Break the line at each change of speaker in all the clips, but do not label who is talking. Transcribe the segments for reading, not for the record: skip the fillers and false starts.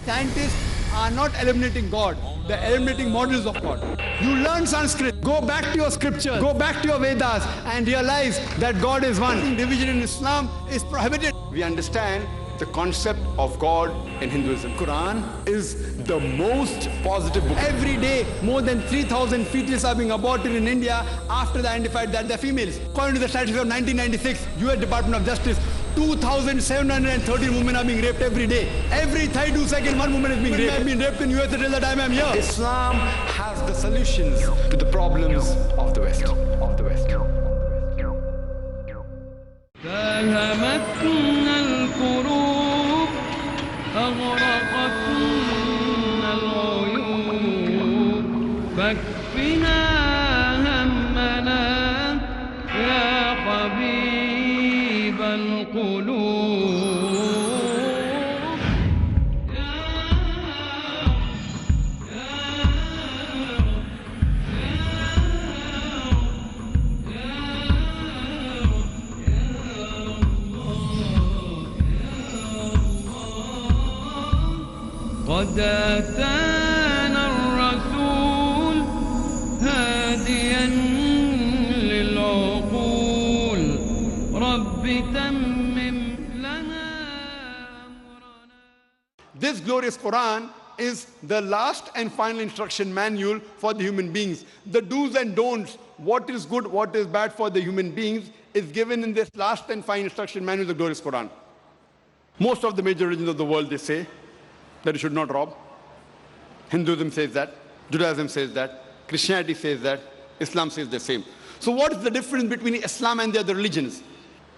Scientists are not eliminating God, they're eliminating models of God. You learn Sanskrit, go back to your scriptures, go back to your Vedas and realize that God is one. Division in Islam is prohibited. We understand the concept of God in Hinduism. Quran is the most positive book. Every day, more than 3,000 fetuses are being aborted in India after they identified that they're females. According to the statistics of 1996, US Department of Justice, 2,713 women are being raped every day. Every 32 seconds, one woman is being raped. I've been raped in US till the time I'm here. Islam has the solutions to the problems of the West.
داهمتنا الكروب أغرقتنا العيوب فاكفنا همنا يا حبيب القلوب قد أتانا الرسول هاديا للعقول رب تمم لنا أمرنا.
This glorious Quran is the last and final instruction manual for the human beings. The do's and don'ts, what is good, what is bad for the human beings, is given in this last and final instruction manual, the glorious Quran. Most of the major religions of the world, they say that you should not rob. Hinduism says that, Judaism says that, Christianity says that, Islam says the same. So what is the difference between Islam and the other religions?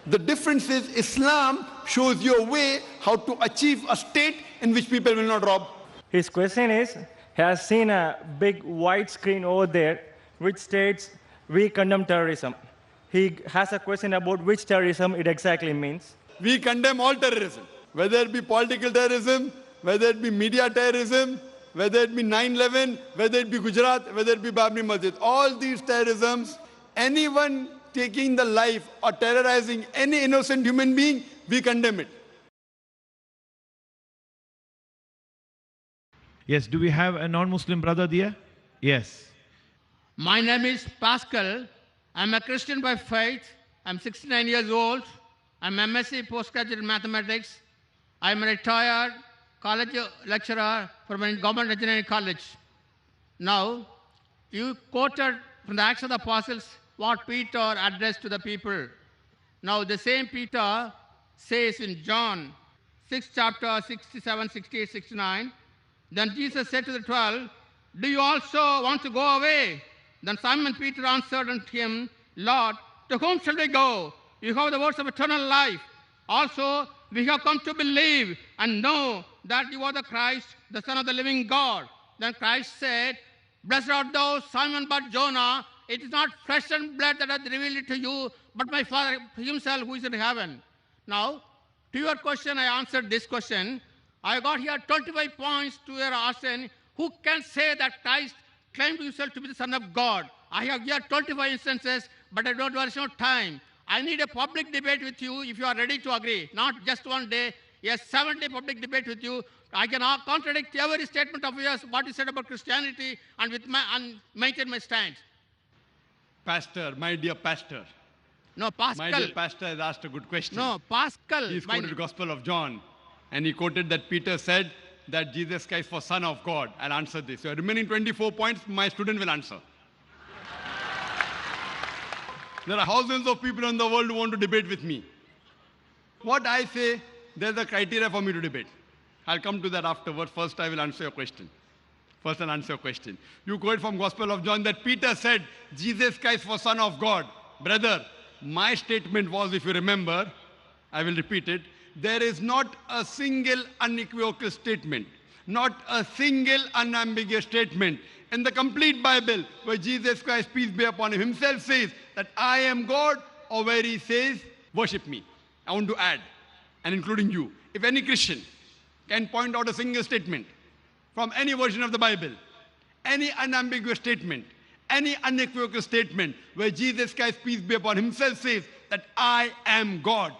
The difference is Islam shows you a way how to achieve a state in which people will not rob.
His question is, he has seen a big white screen over there which states, we condemn terrorism. He has a question about which terrorism it exactly means.
We condemn all terrorism, whether it be political terrorism, whether it be media terrorism, whether it be 9/11, whether it be Gujarat, whether it be Babri Masjid. All these terrorisms, anyone taking the life or terrorizing any innocent human being, we condemn it.
Yes, do we have a non-Muslim brother there? Yes.
My name is Pascal. I'm a Christian by faith. I'm 69 years old. I'm MSc postgraduate in mathematics. I'm a retired college lecturer from a government engineering college. Now, you quoted from the Acts of the Apostles what Peter addressed to the people. Now, the same Peter says in John 6 chapter 67, 68, 69, then Jesus said to the 12, do you also want to go away? Then Simon Peter answered unto him, Lord, to whom shall we go? You have the words of eternal life. Also, we have come to believe and know that you are the Christ, the Son of the living God. Then Christ said, blessed art thou, Simon Bar-Jonah. It is not flesh and blood that hath revealed it to you, but my Father himself who is in heaven. Now, to your question, I answered this question. I got here 25 points to your question. Who can say that Christ claimed himself to be the Son of God? I have here 25 instances, but I don't have no time. I need a public debate with you if you are ready to agree. Not just one day, a 7-day public debate with you. I can contradict every statement of yours, what you said about Christianity, and maintain my stand.
Pastor, my dear pastor.
No, Pascal.
My dear pastor has asked a good question.
No, Pascal.
He's quoted the Gospel of John, and he quoted that Peter said that Jesus Christ was Son of God. I'll answer this. So remaining 24 points, my student will answer. There are thousands of people in the world who want to debate with me. What I say, there's a criteria for me to debate. I'll come to that afterwards. First, I will answer your question. First, I'll answer your question. You quote from Gospel of John that Peter said, Jesus Christ was Son of God. Brother, my statement was, if you remember, I will repeat it, there is not a single unequivocal statement, not a single unambiguous statement in the complete Bible where Jesus Christ, peace be upon him, himself says that I am God, or where he says, worship me. I want to add, and including you, if any Christian can point out a single statement from any version of the Bible, any unambiguous statement, any unequivocal statement where Jesus Christ, peace be upon him, himself says that I am God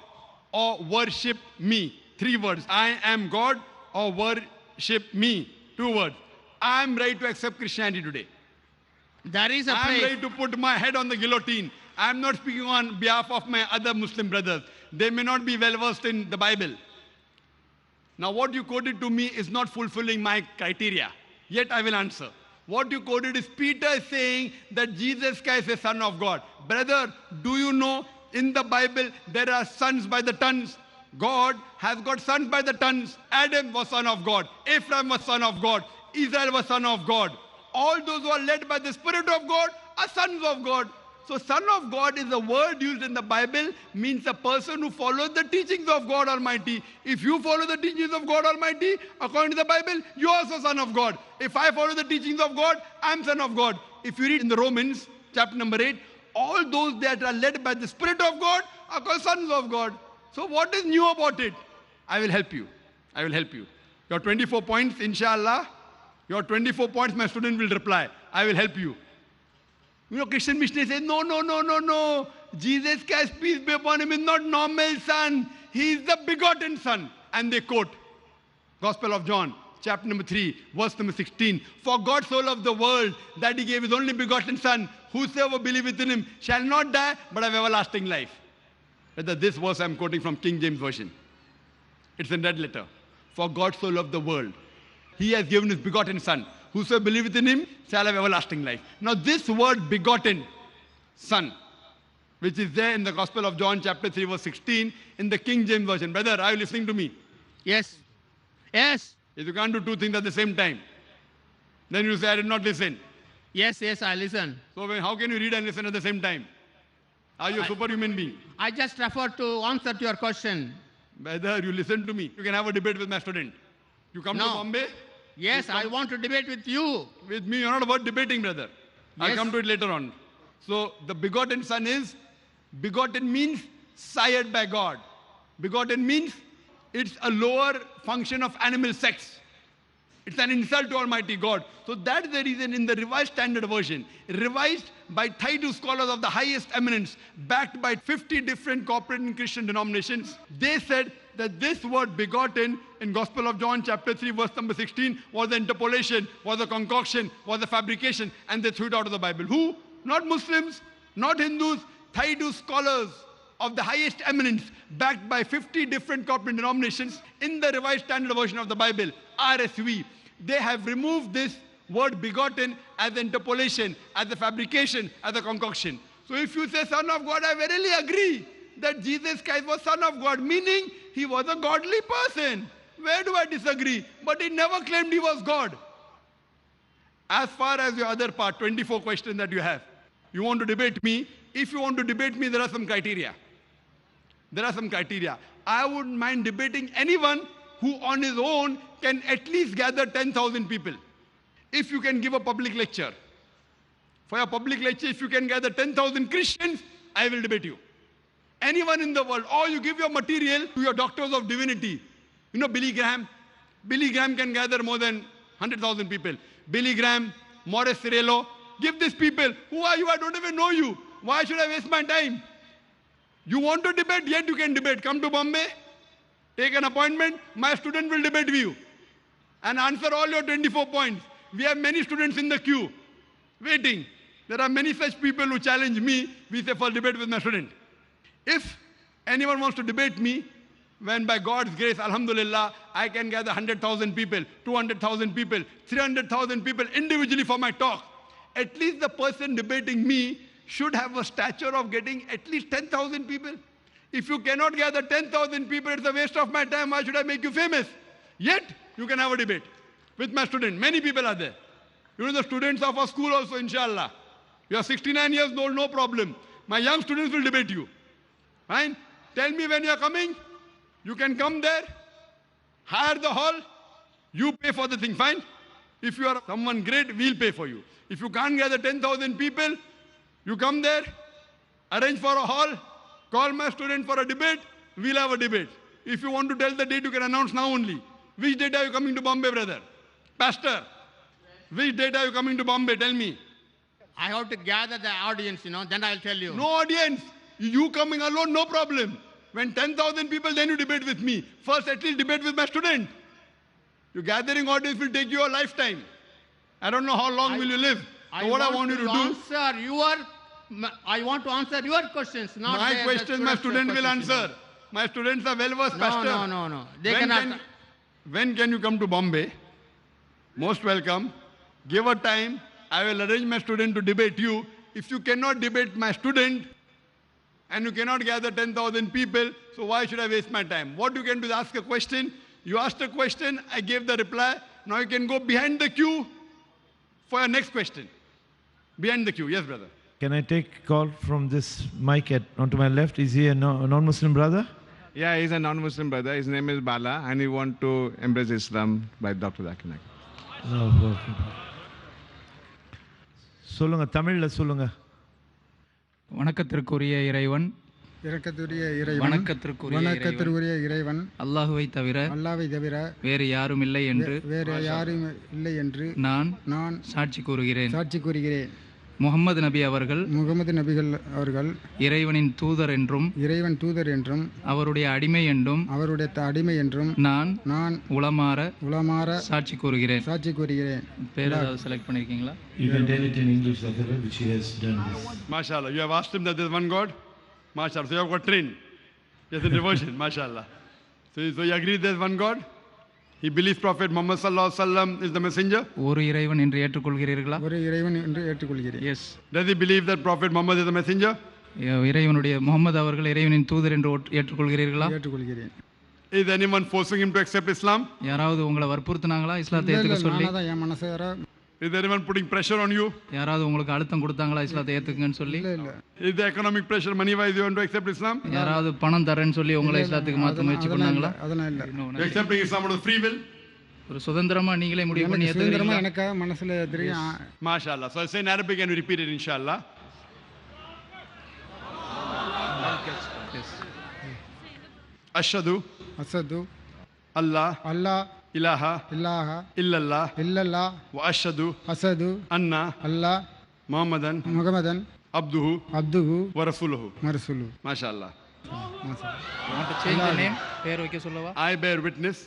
or worship me. 3 words, I am God or worship shaped me. 2 words. I am ready to accept Christianity today.
There is a
I am
place.
ready to put my head on the guillotine. I am not speaking on behalf of my other Muslim brothers. They may not be well versed in the Bible. Now, what you quoted to me is not fulfilling my criteria. Yet I will answer. What you quoted is Peter saying that Jesus Christ is the Son of God. Brother, do you know in the Bible there are sons by the tons? God has got sons by the tons. Adam was son of God. Ephraim was son of God. Israel was son of God. All those who are led by the Spirit of God are sons of God. So son of God is a word used in the Bible, means a person who follows the teachings of God Almighty. If you follow the teachings of God Almighty, according to the Bible, you are also son of God. If I follow the teachings of God, I am son of God. If you read in the Romans, chapter number 8, all those that are led by the Spirit of God are called sons of God. So what is new about it? I will help you. I will help you. Your 24 points, inshallah, your 24 points, my student will reply. I will help you. You know, Christian missionaries say, no. Jesus Christ, peace be upon him, is not normal son. He is the begotten son. And they quote Gospel of John, chapter number 3, verse number 16. For God so loved the world that he gave his only begotten son. Whosoever believeth in him shall not die, but have everlasting life. Whether this verse I'm quoting from King James Version. It's in red letter. For God so loved the world. He has given his begotten son. Whosoever believeth in him shall have everlasting life. Now this word begotten son, which is there in the Gospel of John chapter 3 verse 16 in the King James Version. Brother, are you listening to me?
Yes. Yes.
If you can't do two things at the same time, then you say, I did not listen.
Yes, I listen.
So how can you read and listen at the same time? Are you a superhuman being?
I just refer to answer to your question.
Brother, you listen to me. You can have a debate with my student. You come to
No.
Bombay.
Yes, I want to debate with you.
With me, you're not about debating, brother. I'll
Yes.
come to it later on. So the begotten son is, begotten means sired by God. Begotten means it's a lower function of animal sex. It's an insult to Almighty God. So that's the reason in the Revised Standard Version, revised by 32 scholars of the highest eminence, backed by 50 different corporate and Christian denominations, they said that this word begotten in Gospel of John chapter 3 verse number 16 was the interpolation, was the concoction, was the fabrication, and they threw it out of the Bible. Who? Not Muslims, not Hindus, 32 scholars of the highest eminence, backed by 50 different corporate denominations in the Revised Standard Version of the Bible, RSV. They have removed this word begotten as interpolation, as a fabrication, as a concoction. So if you say son of God, I verily agree that Jesus Christ was son of God, meaning he was a godly person. Where do I disagree? But he never claimed he was God. As far as your other part, 24 questions that you have, you want to debate me. If you want to debate me, there are some criteria. There are some criteria. I wouldn't mind debating anyone who on his own can at least gather 10,000 people. If you can give a public lecture. For a public lecture, if you can gather 10,000 Christians, I will debate you. Anyone in the world, or you give your material to your doctors of divinity. You know Billy Graham? Billy Graham can gather more than 100,000 people. Billy Graham, Morris Cerullo, give these people. Who are you? I don't even know you. Why should I waste my time? You want to debate? Yet you can debate. Come to Bombay, take an appointment. My student will debate with you and answer all your 24 points. We have many students in the queue waiting. There are many such people who challenge me. We say for debate with my student. If anyone wants to debate me, when by God's grace, alhamdulillah, I can gather 100,000 people, 200,000 people, 300,000 people individually for my talk, at least the person debating me should have a stature of getting at least 10,000 people. If you cannot gather 10,000 people, it's a waste of my time. Why should I make you famous? Yet, you can have a debate with my student. Many people are there. You know the students of our school also, inshallah. You are 69 years old, no problem. My young students will debate you. Fine? Tell me when you are coming. You can come there, hire the hall, you pay for the thing, fine? If you are someone great, we'll pay for you. If you can't gather 10,000 people, you come there, arrange for a hall, call my student for a debate, we'll have a debate. If you want to tell the date, you can announce now only. Which date are you coming to Bombay, brother? Pastor, which date are you coming to Bombay? Tell me.
I have to gather the audience, then I'll tell you.
No audience. You coming alone, no problem. When 10,000 people, then you debate with me. First, at least debate with my student. Your gathering audience will take you a lifetime. I don't know how long will you live. So what I want you to do,
I want to answer your questions, not
my
the
question my student will
questions.
answer. My students are well versed,
No,
Pastor.
no. They
When
cannot.
when can you come to Bombay? Most welcome. Give a time. I will arrange my student to debate you. If you cannot debate my student and you cannot gather 10,000 people, so why should I waste my time? What you can do is ask a question. You asked a question, I gave the reply. Now you can go behind the queue for your next question. Behind the queue. Yes, brother.
Can I take call from this mic onto my left? Is he a non-Muslim brother?
Yeah, he's a non-Muslim brother. His name is Bala, and he want to embrace Islam by Dr. Zakir Naik.
No, okay. சொல்லுங்க தமிழ்ல சொல்லுங்க.
வணக்கத்திற்குரிய இறைவன்
இரக்கத்துரிய இறைவன்
வணக்கத்திற்குரிய
இறைவன்
அல்லாஹுவை தவிர வேறு யாரும் இல்லை என்று
வேறு யாரும் இல்லை என்று
நான் சாட்சி கூறுகிறேன்.
முகமது
நபி அவர்கள் இறைவனின் தூதர் என்றும் அவருடைய அடிமை என்றும் நான் உளமாற சாட்சி கூறுகிறேன். பேர் ஏதாவது செலக்ட் பண்ணிருக்கீங்களா?
You can tell it in English like that, which he has done this.
MashaAllah. You have asked him that there is one God? MashaAllah. So you have got trained. Yes, in devotion. MashaAllah. So you agree there is one God? He believes Prophet Muhammad sallallahu alaihi wasallam is the messenger?
ஒரு இறைவன் என்று ஏற்றுக்கொள்கிறீர்களா?
Yes.
Does he believe that Prophet Muhammad is the messenger?
இறைவனுடைய முகமது அவர்கள் இறைவனின் தூதர் என்று ஏற்றுக்கொள்கிறீர்களா?
Is anyone forcing him to accept Islam?
யாராவது உங்களை வற்புறுத்துனாங்களா இஸ்லாத்தை ஏத்துக்க சொல்லி?
Is anyone putting pressure on you?
யாராவது உங்களுக்கு அழுத்தம் கொடுத்தாங்களா இஸ்லாத்தை ஏத்துக்கங்கன்னு சொல்லி?
Is the economic pressure money wise you want to accept Islam?
யாராவது பணம் தரேன்னு சொல்லி உங்களை இஸ்லாத்துக்கு மாத்த முயற்சி பண்ணாங்களா?
You accepting Islam out of free will?
ஒரு சுதந்திரமா நீங்களே முடிவு பண்ணி ஏத்துக்கிறீங்களா?
எனக்கு மனசுல தெரியும்.
MashaAllah. So I say in Arabic and we repeat it inshallah. Ashhadu Allah ilaha illallah wa ashhadu anna Muhammadan abduhu wa rasuluhu. MashaAllah.
Want to change the name? பேர் வைக்க சொல்லவா?
I bear witness.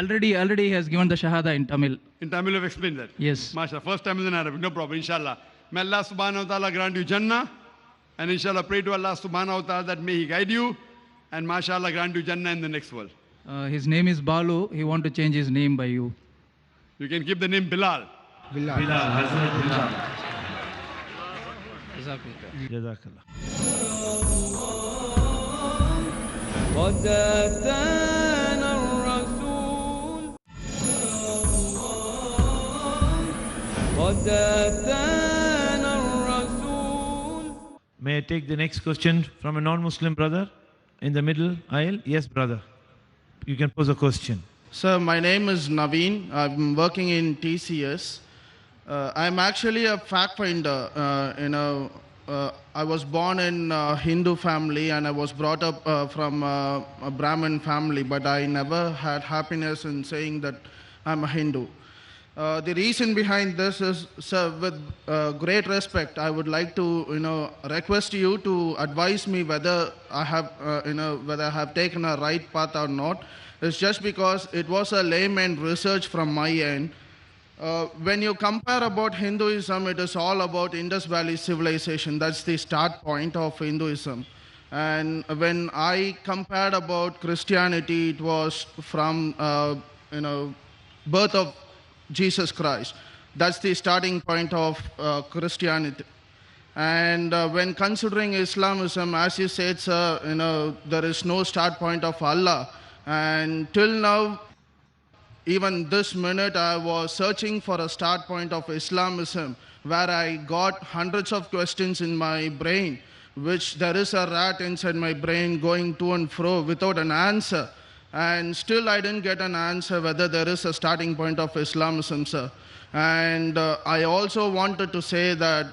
Already he has given the shahada in Tamil.
In Tamil you have explained that.
Yes.
MashaAllah. First time is in Arabic. No problem. Inshallah. May Allah subhanahu wa ta'ala grant you Jannah. And inshallah pray to Allah subhanahu wa ta'ala that may He guide you. And MashaAllah grant you Jannah in the next world.
His name is Balu. He want to change his name by you.
You can keep the name Bilal.
Hazrat Bilal.
Jazakallah.
قد أتانا الرسول
May I take the next question from a non-Muslim brother in the middle aisle? Yes, brother. You can pose a question.
Sir, my name is Naveen. I'm working in TCS. I'm actually a fact finder. I was born in a Hindu family and I was brought up from a Brahmin family, but I never had happiness in saying that I'm a Hindu. The reason behind this is, sir, with great respect, I would like to, request you to advise me whether I have taken a right path or not. It's just because it was a layman research from my end. When you compare about Hinduism, it is all about Indus Valley civilization. That's the start point of Hinduism. And when I compared about Christianity, it was from, birth of Jesus Christ. That's the starting point of Christianity. And when considering Islamism, as you said, sir, there is no start point of Allah. And till now, even this minute, I was searching for a start point of Islamism, where I got hundreds of questions in my brain, which there is a rat inside my brain going to and fro without an answer. And still I didn't get an answer whether there is a starting point of Islamism, sir. And I also wanted to say that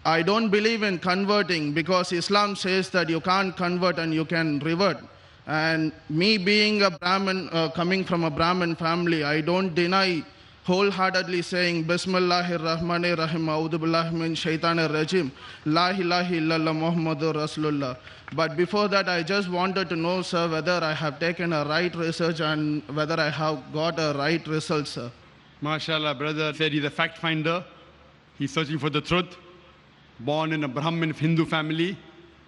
I don't believe in converting, because Islam says that you can't convert and you can revert. And me being a Brahmin, coming from a Brahmin family, I don't deny wholeheartedly saying, Bismillahir Rahmanir Rahim, A'udhu Billahi min Shaitanir Rajim, La ilaha illallah Muhammadur Rasulullah. But before that, I just wanted to know, sir, whether I have taken a right research and whether I have got a right result, sir.
MashaAllah, brother said he's a fact finder. He's searching for the truth. Born in a Brahmin Hindu family,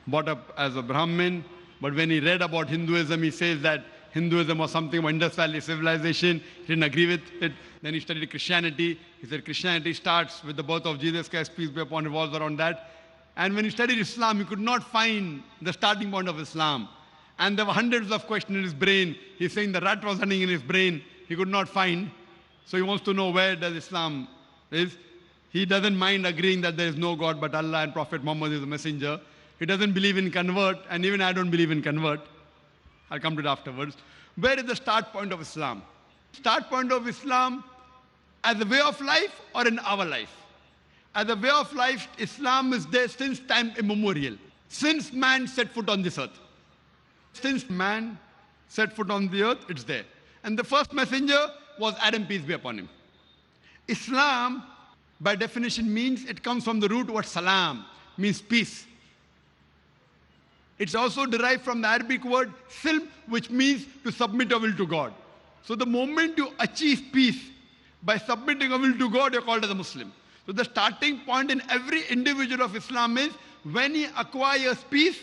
brought up as a Brahmin. But when he read about Hinduism, he says that Hinduism was something of Indus Valley civilization. He didn't agree with it. Then he studied Christianity. He said Christianity starts with the birth of Jesus Christ, peace be upon him, revolves around that. And when he studied Islam, he could not find the starting point of Islam. And there were hundreds of questions in his brain. He's saying the rat was running in his brain. He could not find. So he wants to know where does Islam is. He doesn't mind agreeing that there is no God but Allah and Prophet Muhammad is the messenger. He doesn't believe in convert, and even I don't believe in convert. I'll come to it afterwards. Where is the start point of Islam? Start point of Islam as a way of life or in our life? As a way of life, Islam is there since time immemorial. Since man set foot on this earth. Since man set foot on the earth, it's there. And the first messenger was Adam, peace be upon him. Islam, by definition, means it comes from the root word salam, means peace. It's also derived from the Arabic word silm, which means to submit your will to God. So the moment you achieve peace by submitting your will to God, you're called as a Muslim. So the starting point in every individual of Islam is when he acquires peace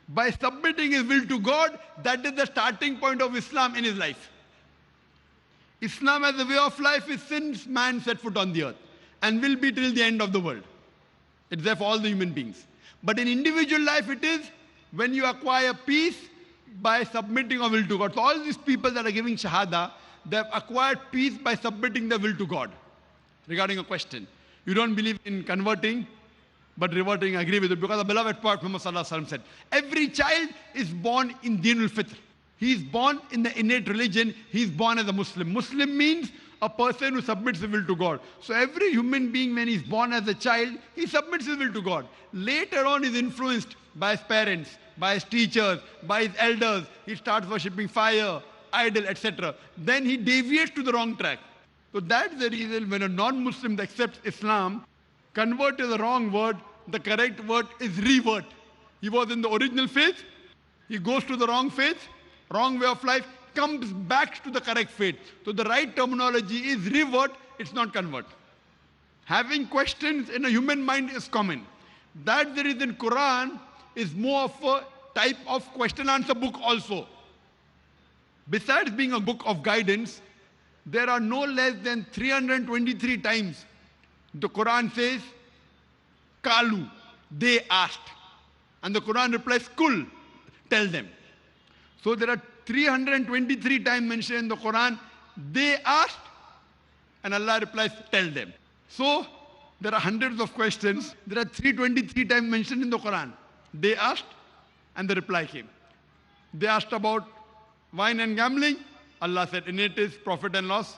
by submitting his will to God, that is the starting point of Islam in his life. Islam as a way of life is since man set foot on the earth and will be till the end of the world. It's there for all the human beings. But in individual life, it is when you acquire peace by submitting your will to God. So all these people that are giving Shahada, they have acquired peace by submitting their will to God. Regarding a question, you don't believe in converting, but reverting, I agree with it, because the beloved Prophet Muhammad Sallallahu Alaihi Wasallam said, every child is born in Dinul Fitr. He is born in the innate religion. He is born as a Muslim. Muslim means a person who submits his will to God. So every human being, when he is born as a child, he submits his will to God. Later on, he is influenced by his parents, by his teachers, by his elders. He starts worshipping fire, idol, etc. Then he deviates to the wrong track. So that's the reason when a non-Muslim accepts Islam, convert is the wrong word. The correct word is revert. He was in the original faith. He goes to the wrong faith, wrong way of life, comes back to the correct faith. So the right terminology is revert, it's not convert. Having questions in a human mind is common. That's the reason Quran is more of a type of question answer book also. Besides being a book of guidance, there are no less than 323 times the Quran says, Kalu, they asked. And the Quran replies, Kul, tell them. So there are 323 times mentioned in the Quran, they asked, and Allah replies, tell them. So there are hundreds of questions. There are 323 times mentioned in the Quran. They asked, and the reply came. They asked about wine and gambling. Allah said, in it is profit and loss.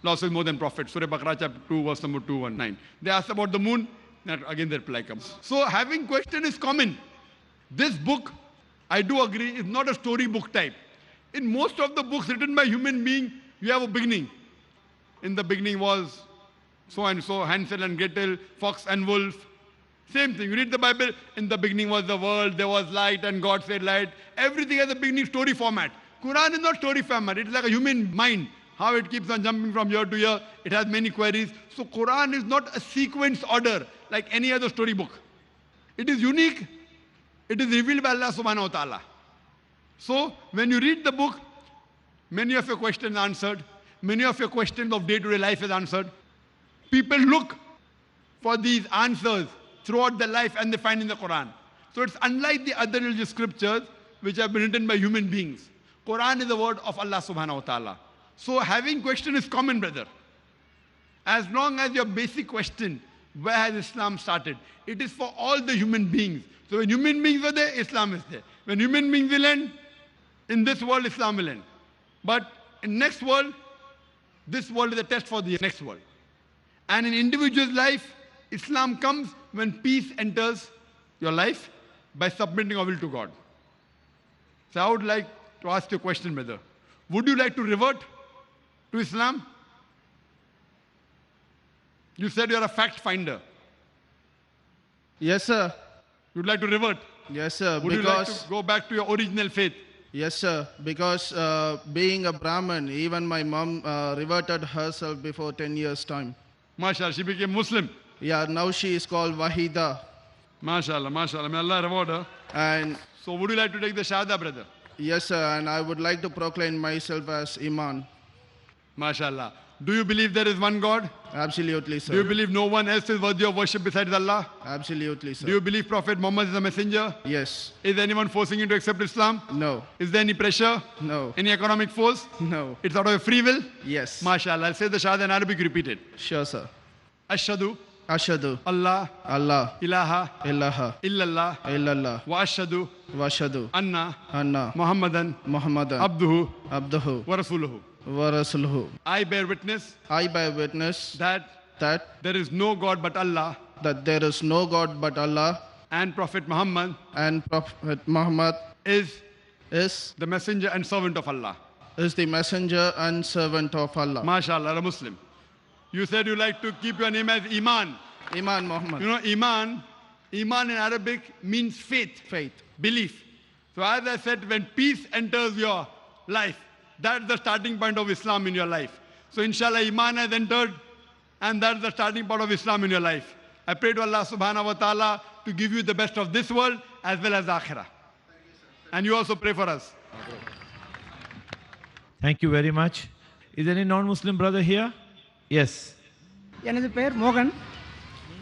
Loss is more than profit. Surah Baqarah chapter 2, verse number 219. They asked about the moon. And again the reply comes. So having question is common. This book, I do agree, is not a storybook type. In most of the books written by human being, you have a beginning. In the beginning was so and so, Hansel and Gretel, fox and wolf. Same thing. You read the Bible, in the beginning was the world, there was light and God said light. Everything has a beginning story format. Quran is not story format. It's like a human mind. How it keeps on jumping from year to year. It has many queries. So Quran is not a sequence order like any other storybook. It is unique. It is revealed by Allah subhanahu wa ta'ala. So when you read the book, many of your questions are answered. Many of your questions of day-to-day life is answered. People look for these answers throughout their life and they find in the Quran. So it's unlike the other religious scriptures which have been written by human beings. Quran is the word of Allah subhanahu wa ta'ala. So having question is common, brother. As long as your basic question, where has Islam started? It is for all the human beings. So when human beings are there, Islam is there. When human beings will end, in this world, Islam will end. But in next world, this world is a test for the next world. And in individual's life, Islam comes when peace enters your life by submitting your will to God. So I would like to ask you a question, brother. Would you like to revert to Islam? You said you're a fact finder.
Yes, sir.
You'd like to revert.
Yes, sir.
Would you like to go back to your original faith?
Yes, sir. Because being a Brahmin, even my mom reverted herself before 10 years' time.
MashaAllah, she became Muslim.
Yeah, now she is called Wahida.
MashaAllah, MashaAllah. May Allah reward her.
And
So would you like to take the Shahada, brother?
yes, sir. And I would like to proclaim myself as Iman.
MashaAllah. Do you believe there is one God?
Absolutely,
Do you
sir.
believe no one else is worthy of worship besides Allah?
Absolutely, sir.
Do you believe Prophet Muhammad is a messenger?
Yes.
Is anyone forcing you to accept Islam?
No.
Is there any pressure?
No.
Any economic force?
No.
It's out of your free will?
Yes.
MashaAllah. I'll say the Shahada in Arabic, repeat it.
Sure, sir.
Ashhadu
Ashadu
Allah
Allah
ilaha
ilaha
illallah
illallah
wa ashhadu
washadu
anna
anna
Muhammadan
Muhammadan
abduhu
abduhu
wa rasuluhu.
wa rasuluhu.
I bear witness
I bear witness
that
that
there is no God but Allah
there is no God but Allah,
and Prophet Muhammad
and Prophet Muhammad
is
is
the messenger and servant of Allah.
the messenger and servant of Allah.
MashaAllah, a Muslim. You said you like to keep your name as Iman.
Iman Muhammad.
You know, Iman in Arabic means faith,
Faith.
belief. So as I said, when peace enters your life, that's the starting point of Islam in your life. So inshallah, Iman has entered, and that's the starting point of Islam in your life. I pray to Allah subhanahu wa ta'ala to give you the best of this world as well as akhirah. And you also pray for us.
Thank you very much. Is there any non-Muslim brother here? Yes.
எனது பெயர் மோகன்.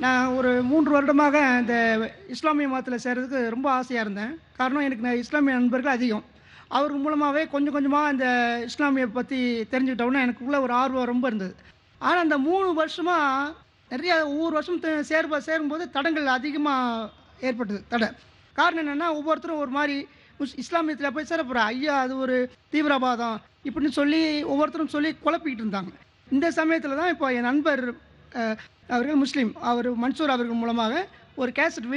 நான் ஒரு 3 வருடமாக இந்த இஸ்லாமிய மதத்தில் சேர்றதுக்கு ரொம்ப ஆசையாக இருந்தேன். காரணம் எனக்கு இஸ்லாமிய நண்பர்கள் அதிகம். அவர் மூலமாகவே கொஞ்சம் கொஞ்சமாக இந்த இஸ்லாமிய பற்றி தெரிஞ்சுக்கிட்டோன்னா எனக்குள்ளே ஒரு ஆர்வம் ரொம்ப இருந்தது. ஆனால் அந்த 3 வருஷமாக நிறைய ஒவ்வொரு வருஷம் சேரும்போது தடங்கள் அதிகமாக ஏற்பட்டது. தடை காரணம் என்னென்னா, ஒவ்வொருத்தரும் ஒரு மாதிரி இஸ்லாமியத்தில் போய் சேரப்போகிற ஐயா அது ஒரு தீவிரவாதம் இப்படின்னு சொல்லி ஒவ்வொருத்தரும் சொல்லி குழப்பிக்கிட்டு இருந்தாங்க. இந்த சமயத்தில் தான் இப்போ என் நண்பர் அவர்கள் முஸ்லீம், அவர் மன்சூர் அவர்கள் மூலமாக ஒரு கேசட்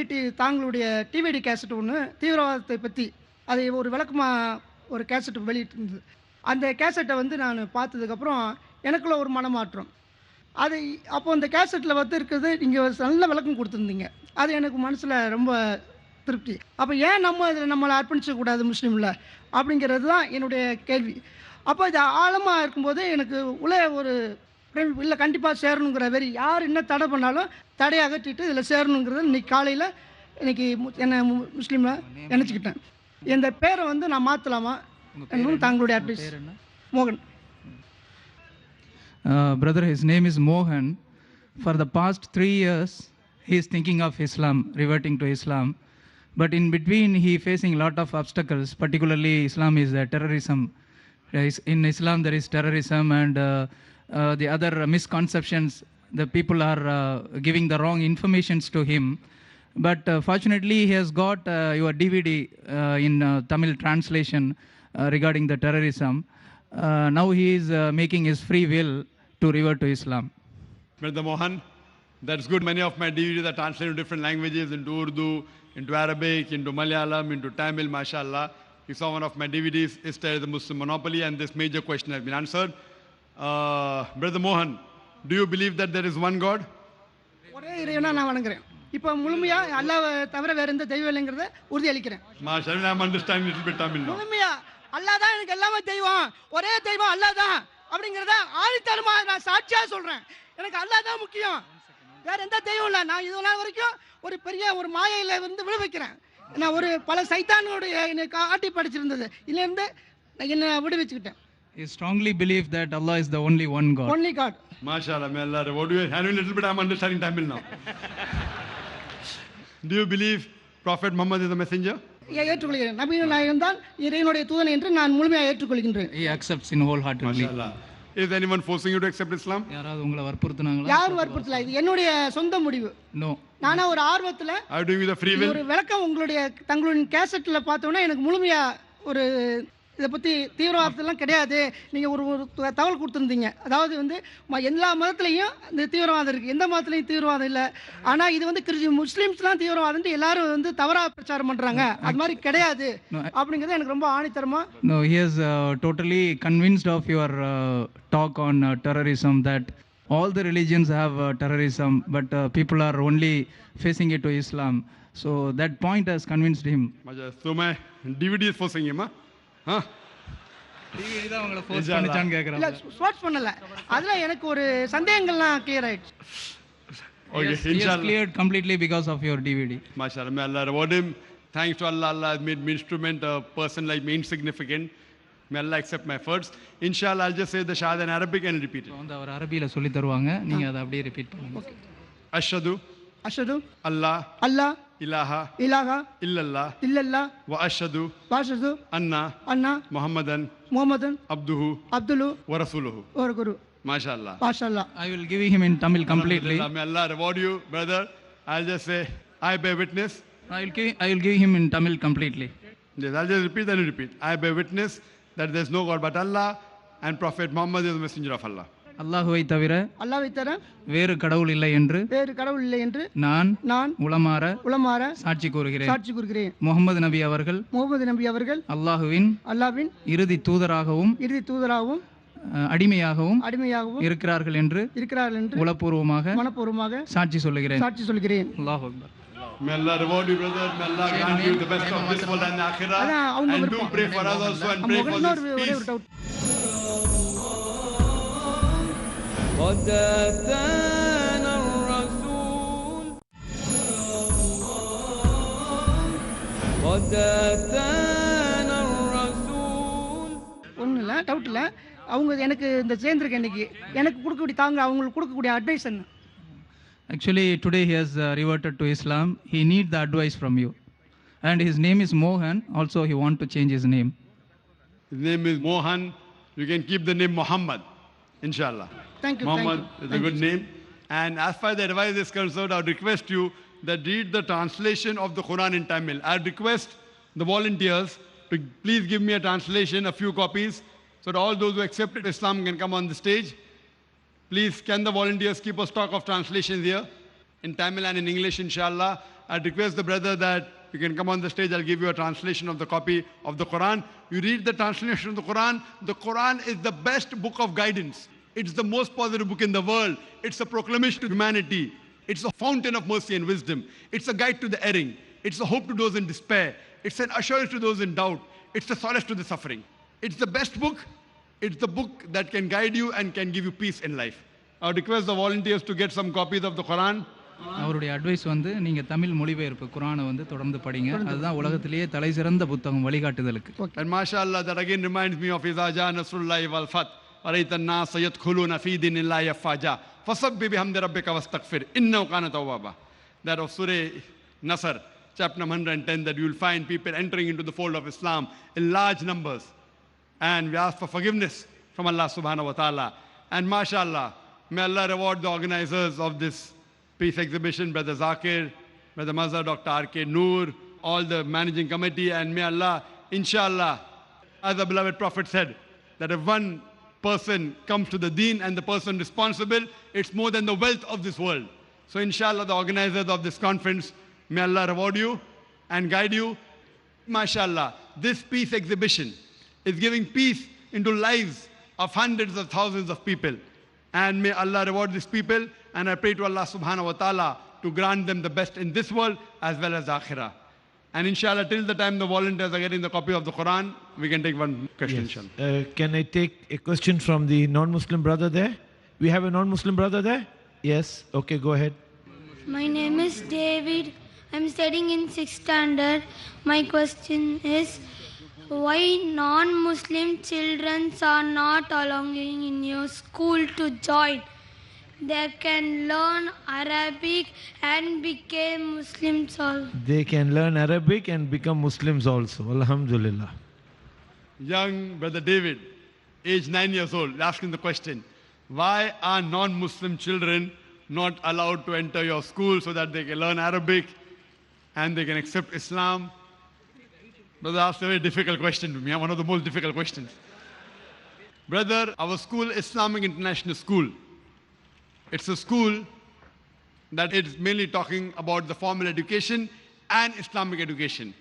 தாங்களுடைய டிவிடி கேசட் ஒன்று தீவிரவாதத்தை பற்றி அதை ஒரு விளக்கமாக ஒரு கேசட் வெளியிட்டிருந்தது. அந்த கேசட்டை நான் பார்த்ததுக்கப்புறம் எனக்குள்ள ஒரு மனமாற்றம். அது அப்போ அந்த கேசட்டில் இருக்கிறது நீங்கள் நல்ல விளக்கம் கொடுத்துருந்தீங்க. அது எனக்கு மனசில் ரொம்ப திருப்தி. அப்போ ஏன் இதில் நம்மளை அர்ப்பணிச்சக்கூடாது முஸ்லீமில் அப்படிங்கிறது தான் என்னுடைய கேள்வி. அப்போ இது ஆழமாக இருக்கும்போது எனக்கு உள்ள ஒரு இல்லை கண்டிப்பாக சேரணுங்கிற வெறி, யார் என்ன தடை பண்ணாலும் தடையை அகற்றிட்டு இதில் சேரணுங்கிறது இன்றைக்கி காலையில் என்னை முஸ்லீமில் நினச்சிக்கிட்டேன். இந்த பேரை நான் மாற்றலாமா என்னும் தங்களுடைய அட்வைஸ். மோகன்.
Brother, his name is Mohan. For the past 3 years, he is thinking of Islam, reverting to Islam. But in between, he facing a lot of obstacles, particularly Islam is terrorism. In Islam, there is terrorism and the other misconceptions. The people are giving the wrong informations to him. But fortunately, he has got your DVD in Tamil translation regarding the terrorism. Now he is making his free will to revert to Islam.
Brother Mohan, that's good. Many of my DVDs are translated into different languages, into Urdu, into Arabic, into Malayalam, into Tamil, mashallah. You saw one of my DVDs, Istad is the Muslim Monopoly, and this major question has been answered. Brother Mohan, do you believe that there is one God?
ஒரே இறைவனா நான் வணங்குறேன். இப்போ முழுமையாக அல்லாஹ்வை தவிர வேறு எந்த தெய்வம் இல்லைங்கிறத உறுதியளிக்கிறேன்.
Mashallah, I'm understanding a little bit Tamil now.
முழுமையா அல்லாஹ் தான் எனக்கு எல்லாமே தெய்வம், ஒரே தெய்வம் அல்லாஹ் தான் அப்படிங்கிறத ஆணித்தரமா நான் சாட்சியாக சொல்கிறேன். எனக்கு அல்லாஹ் தான் முக்கியம், வேற எந்த தெய்வம் இல்லை. நான் இது நாள் வரைக்கும் ஒரு பெரிய ஒரு மாயையில் விடுவிக்கிறேன். நான் ஒரு பல சைத்தானுடைய எனக்கு ஆட்டி படிச்சிருந்தது, இதுலேருந்து என்னை விடுவிச்சுக்கிட்டேன்.
He strongly believes that Allah is the only one God.
Only God.
Mashallah, may Allah reward you. And a little bit I'm understanding Tamil now. Do you believe Prophet Muhammad is a messenger?
ஏற்றுக்கொள்கிறேன். நபியின் நாயகம் தான் இறைவனுடைய தூதன் என்று நான் முழுமையாக ஏற்றுக்கொள்கின்றேன்.
He accepts in wholeheartedly.
Mashallah. Is anyone forcing you to accept Islam?
யாராவது உங்களை வற்புறுத்துனாங்களா?
யாரும் வற்புறுத்தல, இது என்னுடைய சொந்த முடிவு.
No.
நானா ஒரு ஆர்வத்தில்
Are you doing with a free will?
ஒரு விளக்கம் தங்களுடைய கேசட்டில் பார்த்தோன்னா எனக்கு முழுமையா ஒரு இதை பற்றி தீவிரவாதத்தெல்லாம் கிடையாது. நீங்கள் ஒரு தகவல் கொடுத்துருந்தீங்க. அதாவது எல்லா மதத்துலேயும் இந்த தீவிரவாதம் இருக்குது, எந்த மதத்துலையும் தீவிரவாதம் இல்லை. ஆனால் இது முஸ்லீம்ஸ்லாம் தீவிரவாதம்ட்டு எல்லாரும் தவறாக பிரச்சாரம் பண்ணுறாங்க. அது மாதிரி கிடையாது அப்படிங்கிறது எனக்கு ரொம்ப ஆணித்தரமாக.
No, he is totally convinced of your talk on terrorism, that all the religions have terrorism, but people are only facing it to Islam. So that point has convinced him.
So my DVD is forcing him, huh?
இல்ல ஸ்வாட்ச் பண்ணல அதுல எனக்கு ஒரு சந்தேகங்கள்லாம் clear ஆயிடுச்சு.
Okay,
Yes, he has cleared completely because of your DVD.
MashaAllah, may Allah reward him. Thanks to Allah, Allah has made me instrument, a person like me insignificant. May Allah accept my efforts. Inshallah, I'll just say the Shahada in Arabic and repeat it.
வந்து அவர் அரபியில சொல்லி தருவாங்க, நீங்க அதை அப்படியே repeat பண்ணுங்க.
Ashhadu
அஷ்ஹது
Allah
அல்லாஹ்
ilaha
இலாஹா
illallah
இல்லல்லாஹ்
wa ashhadu
வாஷது
anna
அண்ணா
Muhammadan
முஹம்மதன்
abduhu
அப்துல்லு
wa rasuluhu.
ஒரு குரு.
MashaAllah.
மாஷாஅல்லாஹ்.
I will give him in Tamil completely.
May Allah reward you, brother. I'll just say, I bear witness.
I will give him in Tamil completely.
Yes, I'll just repeat and repeat. I bear witness that there's no God but Allah and Prophet Muhammad is the messenger of Allah.
அல்லாஹ்வை தவிர
அல்லாஹ்வை தவிர
வேறு கடவுள் இல்லை என்று
வேறு கடவுள் இல்லை என்று
நான் உளமாற சாட்சி கூறுகிறேன்.
சாட்சி கூறுகிறேன்.
முகமது நபி அவர்கள்
அவர்கள்
அல்லாஹ்வின் இறுதி தூதராகவும் அடிமையாகவும் இருக்கிறார்கள் என்று உளப்பூர்வமாக
மனப்பூர்வமாக
சாட்சி சொல்லுகிறேன்.
அல்லாஹ்
Akbar.
May Allah reward you, brother. May Allah grant you the best of this world and akhirah. And do pray for us also and pray for this peace.
قد أتانا الرسول قد أتانا الرسول.
ஒன்றும் இல்லை, டவுட் இல்லை. அவங்க எனக்கு இந்த சேர்ந்துருக்க இன்னைக்கு எனக்கு கொடுக்கக்கூடிய தாங்க அவங்களுக்கு கொடுக்கக்கூடிய அட்வைஸ் என்ன?
Actually, today he has reverted to Islam. He needs the advice from you. And his name is Mohan. Also, he want to change his name.
His name is Mohan. You can keep the name Muhammad, inshallah.
Thank you.
Muhammad is a good name. And as far as the advice is concerned, I would request you that read the translation of the Quran in Tamil. I would request the volunteers to please give me a translation, a few copies, so that all those who accepted Islam can come on the stage. Please, can the volunteers keep a stock of translations here in Tamil and in English, inshallah. I'd request the brother that you can come on the stage. I'll give you a translation of the copy of the Quran. You read the translation of the Quran. The Quran is the best book of guidance. It's the most positive book in the world. It's a proclamation to humanity. It's a fountain of mercy and wisdom. It's a guide to the erring. It's a hope to those in despair. It's an assurance to those in doubt. It's a solace to the suffering. It's the best book. It's the book that can guide you and can give you peace in life. I would request the volunteers to get some copies of the Quran.
அவருடைய advice வந்து நீங்க தமிழ் மொழிபெயர்ப்பு குர்ஆனை வந்து தொடர்ந்து படிங்க. அதுதான் உலகத்திலேயே தலைசிறந்த புத்தகம் வழிகாட்டுதலுக்கு.
And mashallah, that again reminds me of Iza Jaa Nasrullahi wal Fath. Arayta an-nas yadkhuluna fi dinillahi afwaja. Fasabbih bihamdi rabbika wastaghfir. Innahu kana tawwaba. That of Surah Nasr, chapter 110, that you will find people entering into the fold of Islam in large numbers. And we ask for forgiveness from Allah subhanahu wa ta'ala. And mashallah, may Allah reward the organizers of this peace exhibition, Brother Zakir, Brother Mazhar, Dr. R.K. Noor, all the managing committee, and may Allah, inshallah, as the beloved Prophet said, that if one person comes to the deen and the person responsible, it's more than the wealth of this world. So inshallah, the organizers of this conference, may Allah reward you and guide you. Mashallah, this peace exhibition is giving peace into lives of hundreds of thousands of people. And may Allah reward these people. And I pray to Allah subhanahu wa ta'ala to grant them the best in this world as well as akhirah. And inshallah, till the time the volunteers are getting the copy of the Quran, we can take one question,
Yes.
inshallah.
Can I take a question from the non-Muslim brother there? We have a non-Muslim brother there? Yes. Okay, go ahead.
My name is David. I'm studying in 6th standard. My question is, why non-Muslim children are not allowing in your school to join? They can learn Arabic and become Muslims also.
They can learn Arabic and become Muslims also. Alhamdulillah.
Young brother David, age 9 years old, asking the question, why are non-Muslim children not allowed to enter your school so that they can learn Arabic and they can accept Islam? Brother asked a very difficult question to me, one of the most difficult questions. Brother, our school, Islamic International School, it's a school that is mainly talking about the formal education and Islamic education.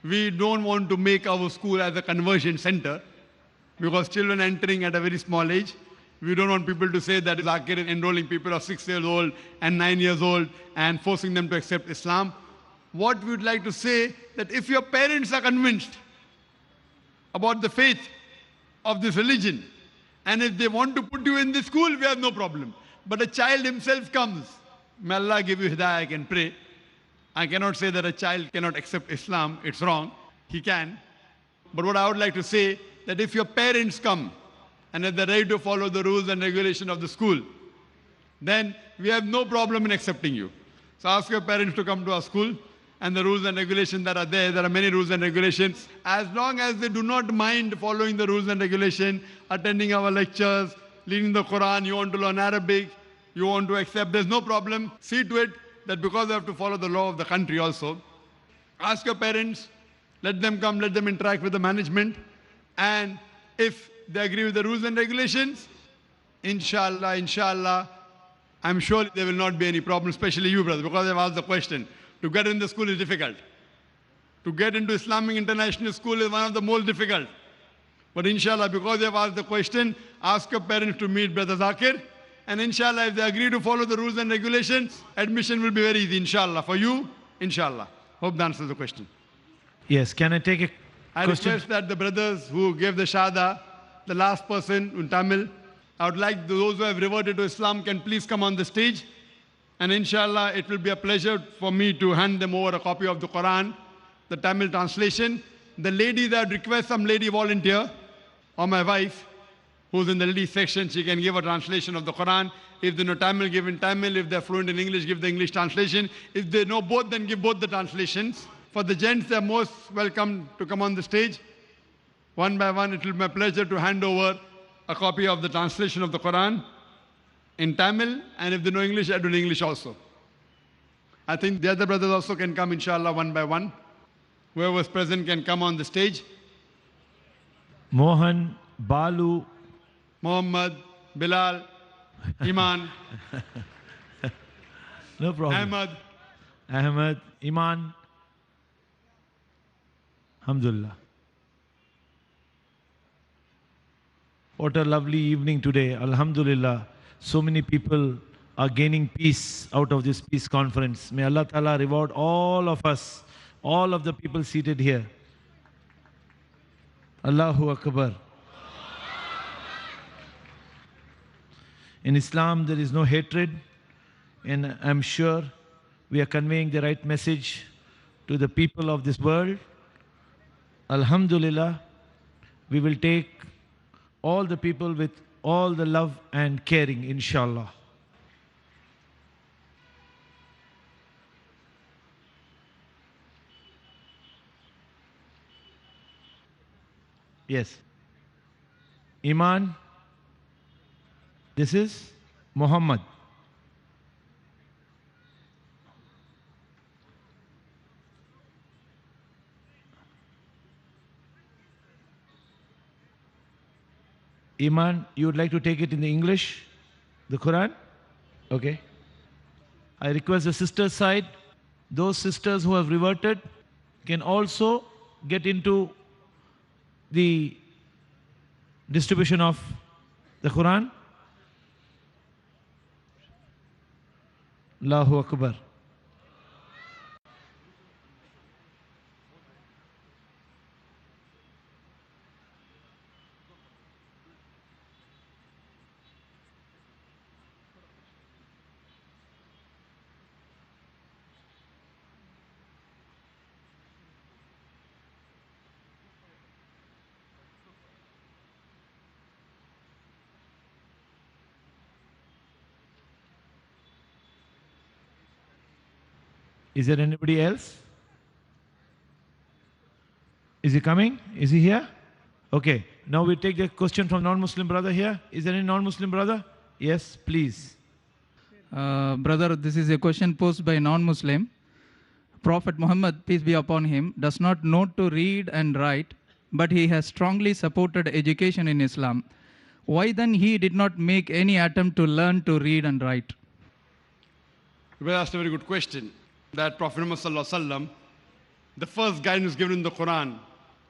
We don't want to make our school as a conversion center because children entering at a very small age, We don't want people to say that Zakir is enrolling people of 6 years old and 9 years old and forcing them to accept Islam. What we would like to say that if your parents are convinced about the faith of this religion, and if they want to put you in this school, we have no problem. But a child himself comes. May Allah give you hidayah, I can pray. I cannot say that a child cannot accept Islam. It's wrong. He can. But what I would like to say, that if your parents come and if they're ready to follow the rules and regulation of the school, then we have no problem in accepting you. So ask your parents to come to our school, and the rules and regulations that are there are many rules and regulations. As long as they do not mind following the rules and regulations, attending our lectures, reading the Quran, you want to learn Arabic, you want to accept, there's no problem. See to it that because they have to follow the law of the country also. Ask your parents, let them come, let them interact with the management, and if they agree with the rules and regulations, inshallah, I'm sure there will not be any problem, especially you, brother, because I've asked the question. To get in the school is difficult. To get into Islamic International School is one of the most difficult. But inshallah, because you've asked the question, ask your parents to meet Brother Zakir, and inshallah, if they agree to follow the rules and regulations, admission will be very easy, inshallah. For you, inshallah. Hope that answers the question.
Yes, can I take a
I
question?
request that the brothers who gave the Shahada, the last person in Tamil, I would like those who have reverted to Islam can please come on the stage. And inshallah, it will be a pleasure for me to hand them over a copy of the Quran, the Tamil translation. The ladies, I would request some lady volunteer, or my wife, who's in the ladies section, she can give a translation of the Quran. If they know Tamil, give in Tamil. If they're fluent in English, give the English translation. If they know both, then give both the translations. For the gents, they're most welcome to come on the stage. One by one, it will be my pleasure to hand over a copy of the translation of the Quran in Tamil, and if they know English, I do in English also. I think the other brothers also can come, inshallah, one by one. Whoever was present can come on the stage.
Mohan, Balu,
Muhammad, Bilal, Iman,
no problem. Ahmad, Iman. Alhamdulillah. What a lovely evening today. Alhamdulillah. So many people are gaining peace out of this peace conference. May Allah Ta'ala reward all of us, all of the people seated here. Allahu Akbar. In Islam, there is no hatred, and I'm sure we are conveying the right message to the people of this world. Alhamdulillah, we will take all the people with all the love and caring, inshallah. Yes. Iman. This is Muhammad. Iman, you would like to take it in the English, the Quran? Okay. I request the sisters' side, those sisters who have reverted can also get into the distribution of the Quran. Allahu Akbar. Is there anybody else? Is he coming? Is he here? Okay. Now we take the question from non-Muslim brother here. Is there any non-Muslim brother? Yes, please.
Brother, this is a question posed by a non-Muslim. Prophet Muhammad, peace be upon him, does not know to read and write, but he has strongly supported education in Islam. Why then he did not make any attempt to learn to read and write?
You asked a very good question. That Prophet Muhammad sallallahu alaihi wasallam, the first guidance given in the Quran,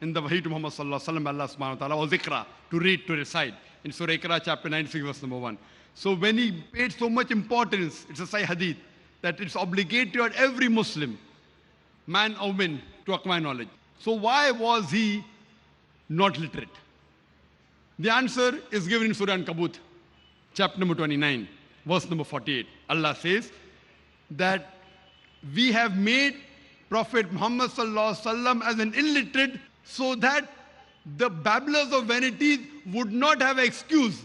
in the Wahi to Muhammad sallallahu alaihi wasallam, Allah subhanahu wa ta'ala, was Iqra, to read, to recite. in Surah Iqra, chapter 96, verse number 1. So when he paid so much importance, it's a Sahih Hadith, that it's obligatory on every Muslim, man or woman, to acquire knowledge. So why was he not literate? The answer is given in Surah An-Kabut, chapter number 29, verse number 48. Allah says that we have made Prophet Muhammad sallallahu alaihi wasallam as an illiterate so that the babblers of vanities would not have an excuse.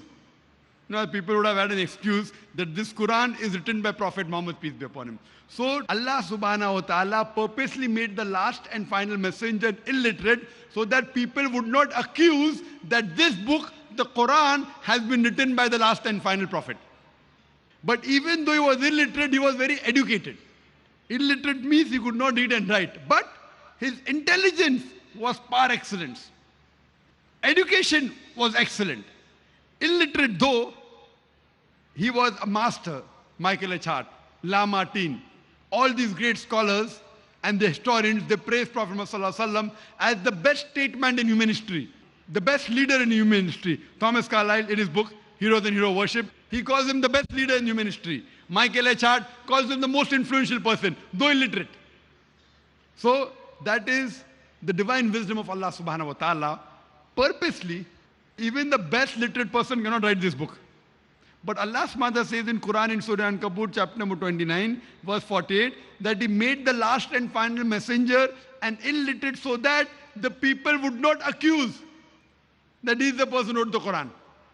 Now, people would have had an excuse that this Quran is written by Prophet Muhammad, peace be upon him. So Allah subhanahu wa ta'ala purposely made the last and final messenger illiterate so that people would not accuse that this book, the Quran, has been written by the last and final prophet. But even though he was illiterate, he was very educated. Illiterate means he could not read and write. But his intelligence was par excellence. Education was excellent. Illiterate though, he was a master. Michael H. Hart, Lamartine, all these great scholars and the historians, they praise Prophet Muhammad as the best statesman in human history, the best leader in human history. Thomas Carlyle, in his book, Heroes and Hero Worship, he calls him the best leader in human history. Michael H. Hart calls him the most influential person, though illiterate. So that is the divine wisdom of Allah subhanahu wa ta'ala. Purposely, even the best literate person cannot write this book. But Allah's mother says in Quran in Surah An-Kabut, chapter number 29, verse 48, that He made the last and final messenger an illiterate so that the people would not accuse that he is the person who wrote the Quran.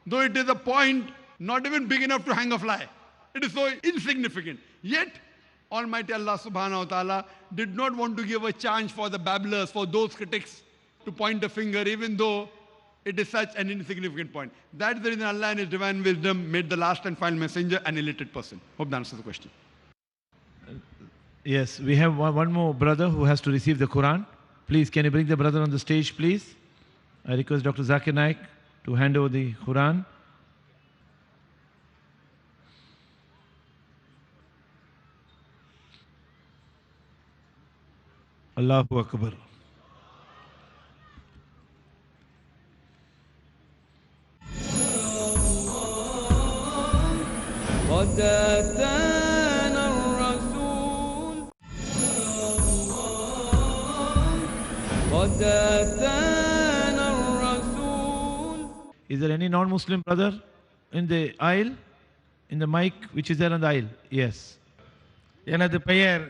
Though it is a point not even big enough to hang a fly. It is so insignificant. Yet, Almighty Allah subhanahu wa ta'ala did not want to give a chance for the babblers, for those critics to point the finger, even though it is such an insignificant point. That's the reason Allah in His divine wisdom made the last and final messenger an illiterate person. Hope that answers the question.
Yes, we have one more brother who has to receive the Quran. Please, can you bring the brother on the stage, please? I request Dr. Zakir Naik to hand over the Quran. Allahu Akbar.
قد أتانا الرسول قد أتانا الرسول.
Is there any non-Muslim brother in the aisle? In the mic which is there on the aisle? Yes.
எனது பெயர்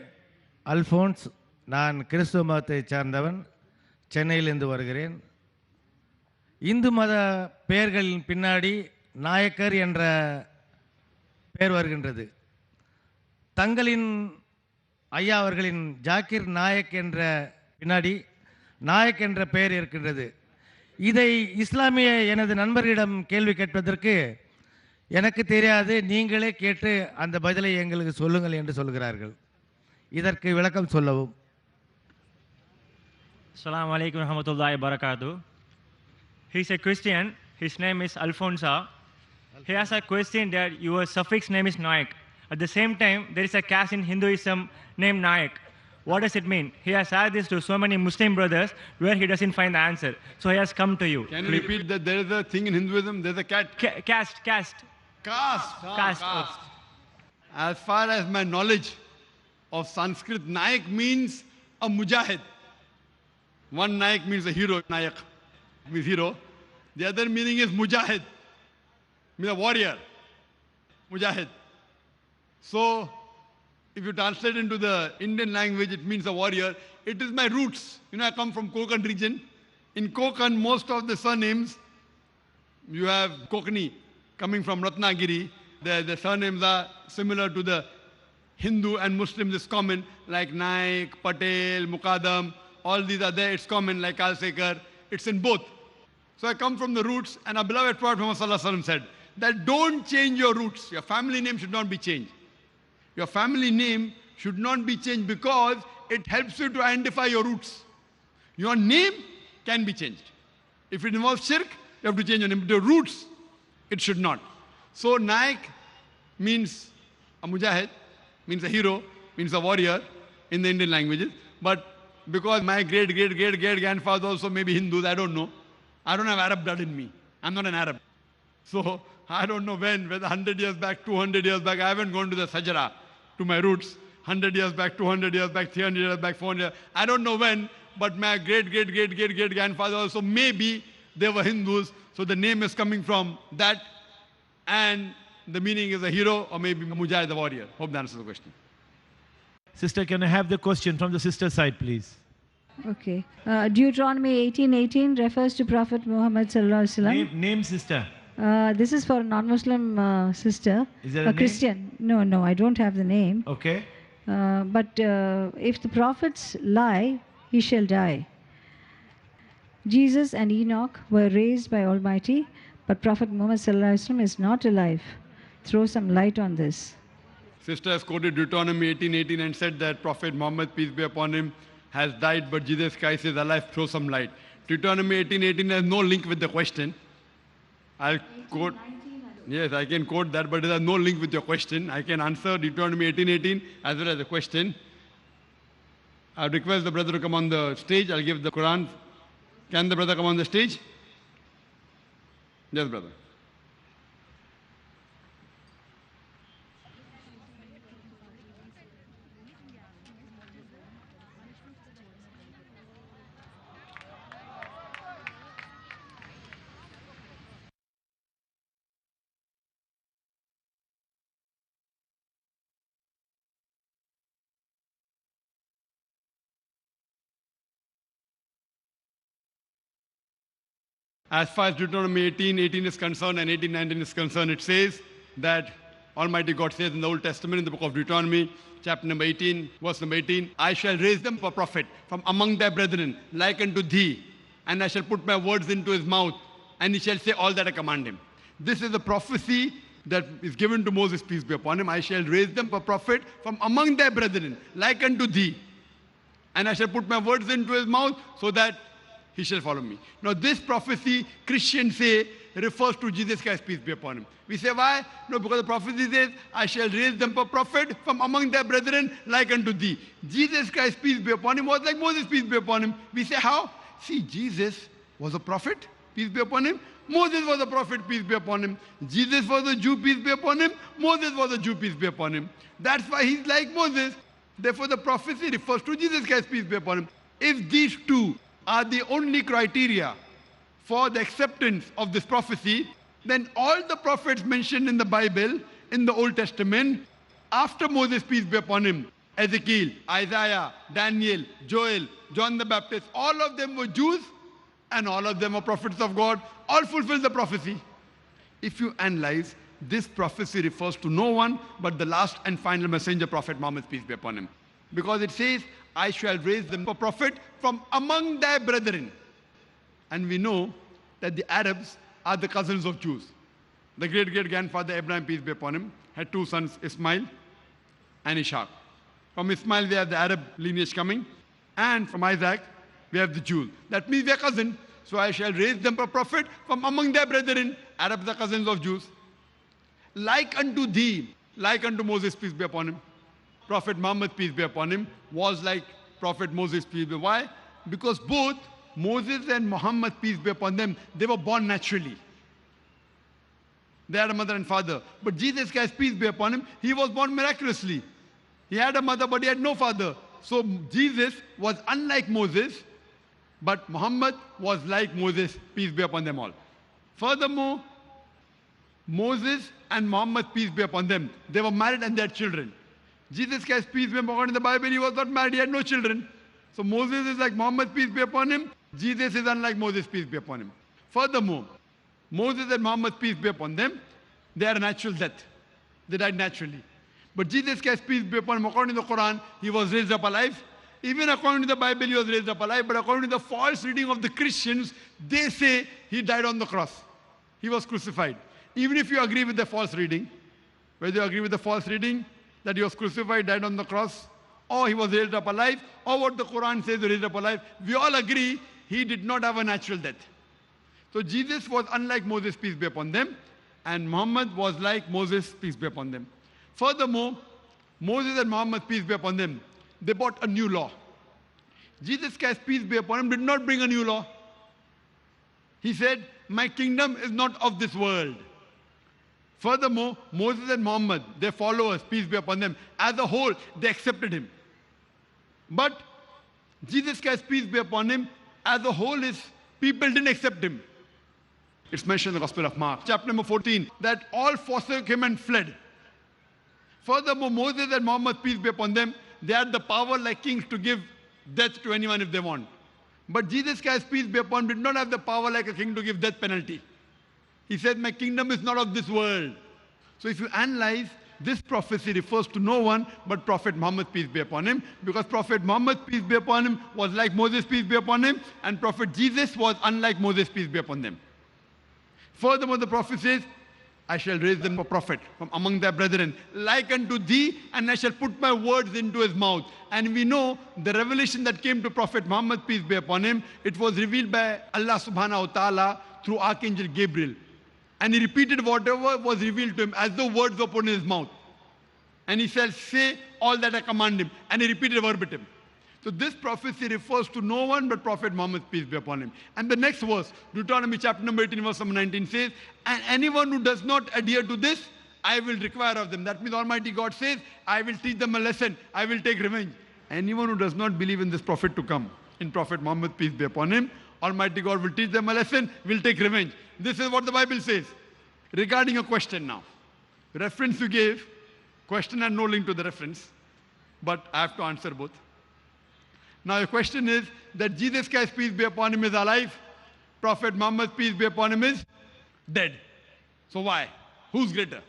அல்போன்ஸ். நான் கிறிஸ்துவ மதத்தைச் சார்ந்தவன். சென்னையிலிருந்து வருகிறேன். இந்து மத பெயர்களின் பின்னாடி நாயக்கர் என்ற பெயர் வருகின்றது. தங்களின் ஐயா அவர்களின் ஜாக்கிர் நாயக் என்ற பின்னாடி நாயக் என்ற பெயர் இருக்கின்றது. இதை இஸ்லாமிய எனது நண்பர்களிடம் கேள்வி கேட்பதற்கு எனக்கு தெரியாது, நீங்களே கேட்டு அந்த பதிலை எங்களுக்கு சொல்லுங்கள் என்று சொல்கிறார்கள். இதற்கு விளக்கம் சொல்லவும்.
Assalamu alaikum warahmatullahi wabarakatuh. He's a Christian. His name is Alfonso. He has a question that your suffix name is Naik. At the same time, there is a caste in Hinduism named Naik. What does it mean? He has asked this to so many Muslim brothers where he doesn't find the answer. So he has come to you.
Can you repeat that there is a thing in Hinduism, there's a
Caste.
Caste.
Caste.
As far as my knowledge of Sanskrit, Naik means a mujahid. One Naik means a hero. Nayak means hero. The other meaning is mujahid, means a warrior. Mujahid. So, if you translate into the Indian language, it means a warrior. It is my roots. You know, I come from Konkan region. In Konkan, most of the surnames, you have Kokani coming from Ratnagiri. The surnames are similar to the Hindu and Muslims is common, like Naik, Patel, Mukadam. All these are there. It's common, like Kalsekar. It's in both. So I come from the roots, and our beloved Prophet Muhammad said that don't change your roots. Your family name should not be changed. Your family name should not be changed because it helps you to identify your roots. Your name can be changed. If it involves shirk, you have to change your name. But your roots, it should not. So Naik means a mujahid, means a hero, means a warrior in the Indian languages. But because my great-great-great-great grandfather also may be Hindus, I don't know. I don't have Arab blood in me. I'm not an Arab. So I don't know when, whether 100 years back, 200 years back, I haven't gone to the Sajara, to my roots. 100 years back, 200 years back, 300 years back, 400 years. I don't know when, but my great-great-great-great-great-grandfather also, maybe they were Hindus, so the name is coming from that, and the meaning is a hero, or maybe Mujahid, the warrior. Hope that answers the question.
Sister, can I have the question from the sister side, please?
Okay. Deuteronomy 18:18 refers to Prophet Muhammad sallallahu alaihi wasallam.
Name sister.
This is for a non-Muslim sister.
Is there a name?
Christian. No, I don't have the name.
Okay.
But if the prophets lie, he shall die. Jesus and Enoch were raised by Almighty, but Prophet Muhammad sallallahu alaihi wasallam is not alive. Throw some light on this.
Sister has quoted Deuteronomy 18:18 and said that Prophet Muhammad, peace be upon him, has died, but Jesus Christ is alive. Throw some light. Deuteronomy 18:18 has no link with the question. I'll quote. Yes, I can quote that, but it has no link with your question. I can answer Deuteronomy 18:18 as well as the question. I request the brother to come on the stage. I'll give the Quran. Can the brother come on the stage? Yes, brother. As far as Deuteronomy 18:18 is concerned and 18:19 is concerned, it says that Almighty God says in the Old Testament, in the book of Deuteronomy, chapter number 18, verse number 18, I shall raise them for prophet from among their brethren, like unto thee, and I shall put my words into his mouth, and he shall say all that I command him. This is a prophecy that is given to Moses, peace be upon him. I shall raise them for prophet from among their brethren, like unto thee, and I shall put my words into his mouth, so that he shall follow me. Now this prophecy, Christians say, refers to Jesus Christ, peace be upon him. We say, why? No, because the prophecy says, I shall raise them for prophet from among their brethren, like unto thee. Jesus Christ, peace be upon him, was like Moses, peace be upon him. We say, how? See, Jesus was a prophet, peace be upon him. Moses was a prophet, peace be upon him. Jesus was a Jew, peace be upon him. Moses was a Jew, peace be upon him. That's why he's like Moses. Therefore, the prophecy refers to Jesus Christ, peace be upon him. If these two are the only criteria for the acceptance of this prophecy, then all the prophets mentioned in the Bible, in the Old Testament, after Moses, peace be upon him, Ezekiel, Isaiah, Daniel, Joel, John the Baptist, all of them were Jews and all of them were prophets of God, all fulfilled the prophecy. If you analyze, this prophecy refers to no one but the last and final messenger, Prophet Muhammad, peace be upon him. Because it says, I shall raise them for prophet from among their brethren. And we know that the Arabs are the cousins of Jews. The great-great-grandfather Abraham, peace be upon him, had two sons, Ismail and Ishaq. From Ismail, we have the Arab lineage coming. And from Isaac, we have the Jews. That means they are cousins. So I shall raise them for prophet from among their brethren. Arabs are cousins of Jews. Like unto thee, like unto Moses, peace be upon him. Prophet Muhammad, peace be upon him, was like Prophet Moses, peace be upon him. Why? Because both Moses and Muhammad, peace be upon them, they were born naturally. They had a mother and father. But Jesus Christ, peace be upon him, he was born miraculously. He had a mother, but he had no father. So Jesus was unlike Moses, but Muhammad was like Moses, peace be upon them all. Furthermore, Moses and Muhammad, peace be upon them, they were married and they had children. Jesus Christ, peace be upon him, in the Bible, he was not married, he had no children. So Moses is like Muhammad, peace be upon him. Jesus is unlike Moses, peace be upon him. Furthermore, Moses and Muhammad, peace be upon them, they had a natural death. They died naturally. But Jesus Christ, peace be upon him, according to the Quran, he was raised up alive. Even according to the Bible, he was raised up alive. But according to the false reading of the Christians, they say he died on the cross. He was crucified. Even if you agree with the false reading, whether you agree with the false reading, that he was crucified, died on the cross, or he was raised up alive, or what the Quran says, raised up alive, we all agree he did not have a natural death. So Jesus was unlike Moses, peace be upon them, and Muhammad was like Moses, peace be upon them. Furthermore, Moses and Muhammad, peace be upon them, they brought a new law. Jesus Christ, peace be upon him, did not bring a new law. He said, my kingdom is not of this world. Furthermore, Moses and Muhammad, their followers, peace be upon them, as a whole, they accepted him. But Jesus Christ, peace be upon him, as a whole, his people didn't accept him. It's mentioned in the Gospel of Mark, chapter number 14, that all forsook him and fled. Furthermore, Moses and Muhammad, peace be upon them, they had the power like kings to give death to anyone if they want. But Jesus Christ, peace be upon him, did not have the power like a king to give death penalty. He said, my kingdom is not of this world. So if you analyze, this prophecy refers to no one but Prophet Muhammad, peace be upon him, because Prophet Muhammad, peace be upon him, was like Moses, peace be upon him, and Prophet Jesus was unlike Moses, peace be upon them. Furthermore, the prophet says, I shall raise them a prophet from among their brethren, like unto thee, and I shall put my words into his mouth. And we know the revelation that came to Prophet Muhammad, peace be upon him, it was revealed by Allah subhanahu wa ta'ala through Archangel Gabriel. And he repeated whatever was revealed to him as though words were put in his mouth. And he said, say all that I command him. And he repeated verbatim. So this prophecy refers to no one but Prophet Muhammad, peace be upon him. And the next verse, Deuteronomy chapter number 18, verse number 19 says, and anyone who does not adhere to this, I will require of them. That means Almighty God says, I will teach them a lesson. I will take revenge. Anyone who does not believe in this prophet to come, in Prophet Muhammad, peace be upon him, Almighty God will teach them a lesson, will take revenge. This is what the Bible says. Regarding a question now. Reference you gave, question and no link to the reference, but I have to answer both. Now your question is that Jesus Christ, peace be upon him, is alive. Prophet Muhammad, peace be upon him, is dead. So why? Who's greater?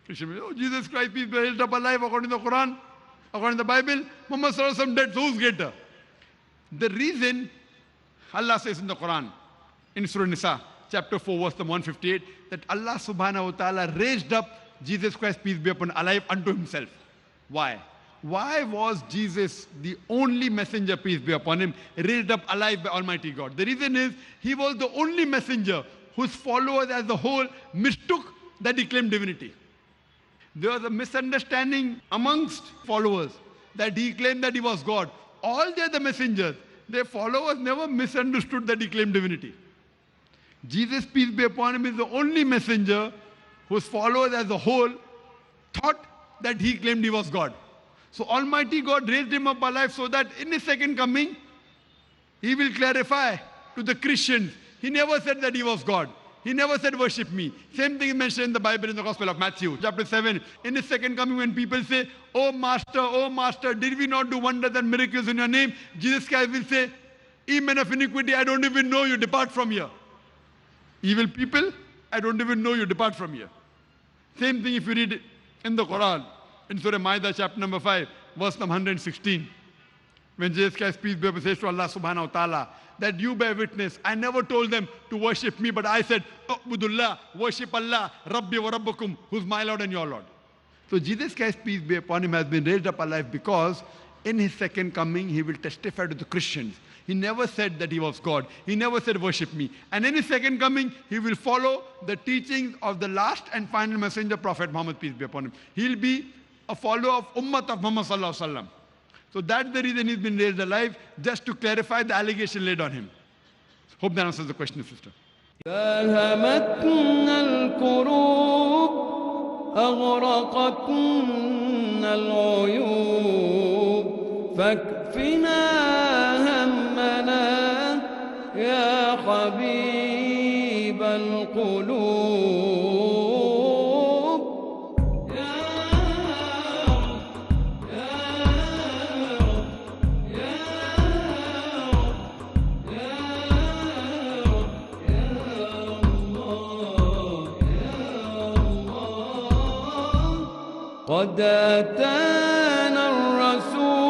Christian, oh, Jesus Christ, peace be held up alive according to the Quran, according to the Bible. Muhammad sallallahu alaihi wasallam dead, so who's greater? The reason Allah says in the Quran, in Surah Nisa, chapter 4, verse 158, that Allah subhanahu wa ta'ala raised up Jesus Christ, peace be upon him, alive unto himself. Why? Why was Jesus, the only messenger, peace be upon him, raised up alive by Almighty God? The reason is, he was the only messenger whose followers as a whole mistook that he claimed divinity. There was a misunderstanding amongst followers that he claimed that he was God. All the other messengers, their followers never misunderstood that he claimed divinity. Jesus, peace be upon him, is the only messenger whose followers as a whole thought that he claimed he was God. So Almighty God raised him up alive so that in his second coming, he will clarify to the Christians. He never said that he was God. He never said, worship me. Same thing is mentioned in the Bible in the Gospel of Matthew, chapter 7. In his second coming, when people say, oh Master, did we not do wonders and miracles in your name? Jesus Christ will say, ye men of iniquity, I don't even know you, depart from here. Evil people, I don't even know you, depart from here. Same thing if you read in the Quran, in Surah Ma'idah, chapter number 5, verse number 116. When Jesus Christ, peace be upon him, says to Allah subhanahu wa ta'ala, that you bear witness, I never told them to worship me, but I said, U'budullah, worship Allah, Rabbi wa Rabbukum, who's my Lord and your Lord. So Jesus Christ, peace be upon him, has been raised up alive because in his second coming, he will testify to the Christians. He never said that he was God. He never said, worship me. And in his second coming, he will follow the teachings of the last and final messenger, Prophet Muhammad, peace be upon him. He'll be a follower of Ummah of Muhammad sallallahu alaihi wasallam. So that's the reason he's been raised alive, just to clarify the allegation laid on him. Hope that answers the question, sister.
فالهمتنا الكروب أغرقتنا العيوب فاكفنا همنا يا حبيب القلوب. قد أتانا الرسول